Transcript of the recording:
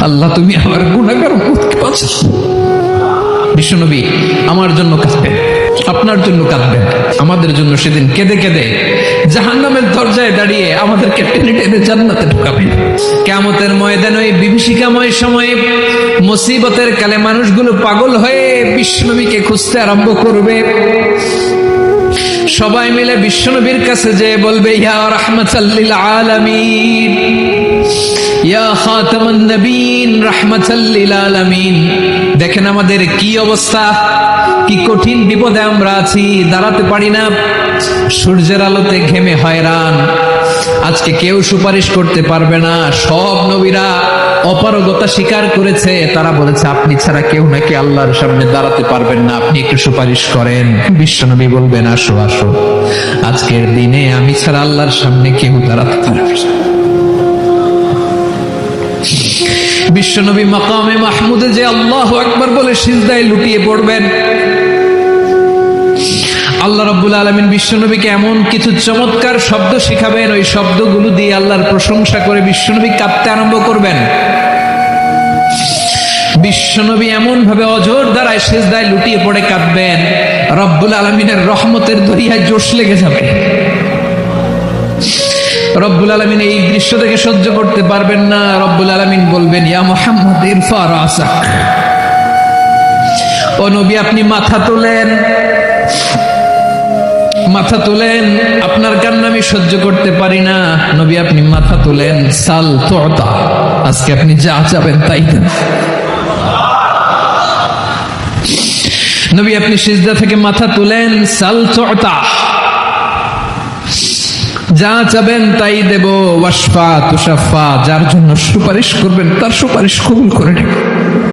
আল্লাহ তুমি আমার গুনাহগার উম্মতকে বাঁচাও। বিশ্বনবী আমার জন্য কাঁদবেন, আপনার জন্য কাঁদবেন, আমাদের জন্য সেদিন কেঁদে কেঁদে জাহান্নামের দরজায় দাঁড়িয়ে আমাদেরকে টেনে টেনে জান্নাতে ঢুকাবেন। কিয়ামতের ময়দানে ওই বিভীষিকাময় সময়ে মুসিবতের কালে মানুষগুলো পাগল হয়ে বিশ্বনবীকে খুঁজতে আরম্ভ করবে। সবাই মিলে বিশ্বনবীর কাছে যেয়ে বলবে, ইয়া রাহমাতাল লিল আলামিন, ইয়া খাতামান নবীন, রাহমাতাল লিল আলামিন। দেখেন আমাদের কি অবস্থা, কি কঠিন বিপদে আমরা আছি, দাঁড়াতে পারি না, সূর্যের আলোতে ঘেমে হয়রান। আজকে কেউ সুপারিশ করতে পারবে না। সব নবীরা অপারগতা স্বীকার করেছে, তারা বলেছে আপনি ছাড়া কেউ নাকি আল্লাহর সামনে দাঁড়াতে পারবেন না, আপনি একটু সুপারিশ করেন। বিশ্বনবী বলবেন, আসো আসো, আজকের দিনে আমি ছাড়া আল্লাহর সামনে কেউ দাঁড়াতে পারবে না। বিশ্বনবী মাকামে মাহমুদে যে আল্লাহু আকবার বলে সিজদায় লুটিয়ে পড়বেন। আল্লাহ রাব্বুল আলামিন বিশ্বনবীকে এমন কিছু চমৎকার শব্দ শিখাবেন, ওই শব্দগুলো দিয়ে আল্লাহর প্রশংসা করে বিশ্বনবী কাঁদতে আরম্ভ করবেন। বিশ্বনবী এমন ভাবে অজর দ্বারায় সিজদায় লুটিয়ে পড়ে কাঁদবেন, রব্বুল আলামিনের রহমতের দরিয়ায় জোশ লেগে যাবে। রব্বুল আলামিন এই দৃশ্য থেকে সহ্য করতে পারবেন না। রব্বুল আলামিন বলবেন, ইয়া মুহাম্মদ ইরফা রাসাক, ও নবী আপনি মাথা তোলেন, মাথা তোলেন, আপনার কান্না আমি সহ্য করতে পারি না। নবী আপনি মাথা তোলেন, সাল তুতা, আজকে আপনি যা চাবেন তাই দেন। নবী আপনি সিজদা থেকে মাথা তুলেন, সাল তুতা, যা চাবেন তাই দেব। ওয়াশফা তুশাফা, যার জন্য সুপারিশ করবেন তার সুপারিশ কবুল করে নেব।